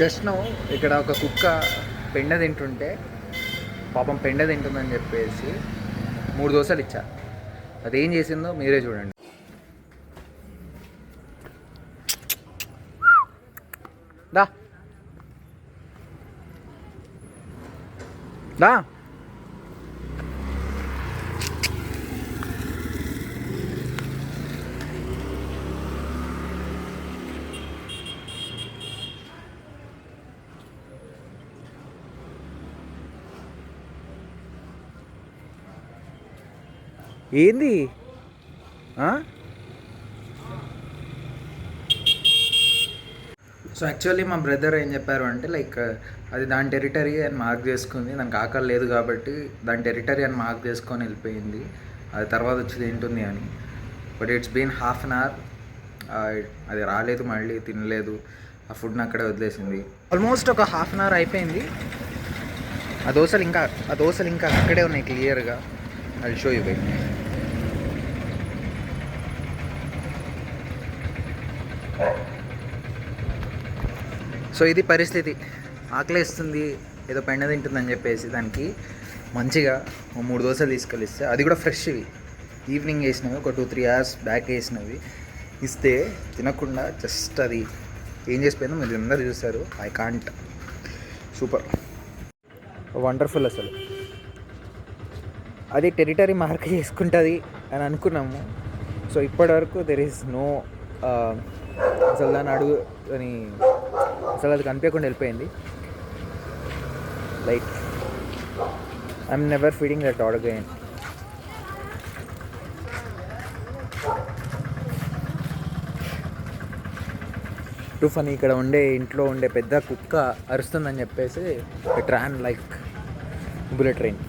Just no ఇక్కడ ఒక కుక్క పెండ తింటుంటే పాపం పెండ తింటుందని చెప్పేసి 3 దోశలు ఇచ్చా. అదేం చేసిందో మీరే చూడండి. దా దా ఏంది? సో యాక్చువల్లీ మా బ్రదర్ ఏం చెప్పారు అంటే లైక్ అది దాని టెరిటరీ అని మార్క్ చేసుకుంది, దానికి ఆకలి లేదు కాబట్టి దాని టెరిటరీ అని మార్క్ చేసుకొని వెళ్ళిపోయింది, అది తర్వాత వచ్చి తింటుంది అని. But it's been half an hour, అది రాలేదు, మళ్ళీ తినలేదు, ఆ ఫుడ్ని అక్కడే వదిలేసింది. ఆల్మోస్ట్ ఒక హాఫ్ అన్ అవర్ అయిపోయింది. ఆ దోశలు ఇంకా అక్కడే ఉన్నాయి క్లియర్గా. I show you wait. So ఇది పరిస్థితి. ఆకలేస్తుంది, ఏదో పెండ తింటుందని చెప్పేసి దానికి మంచిగా 3 దోశలు తీసుకెళ్ళిస్తే, అది కూడా ఫ్రెష్వి, ఈవినింగ్ వేసినవి, ఒక 2-3 అవర్స్ బ్యాక్ వేసినవి ఇస్తే తినకుండా జస్ట్ అది ఏం చేసిపోయిందో మీరు అందరూ చూస్తారు. I can't. Super wonderful. అసలు అది టెరిటరీ మార్క్ చేసుకుంటుంది అని అనుకున్నాము. సో ఇప్పటివరకు దెర్ ఈస్ నో, అసలు దాన్ని అడుగు అని అసలు అది కనిపించకుండా వెళ్ళిపోయింది. Like I'm never feeding that dog again. Too funny, ఇక్కడ ఇంట్లో ఉండే పెద్ద కుక్క అరుస్తుందని చెప్పేసి it ran like bullet train.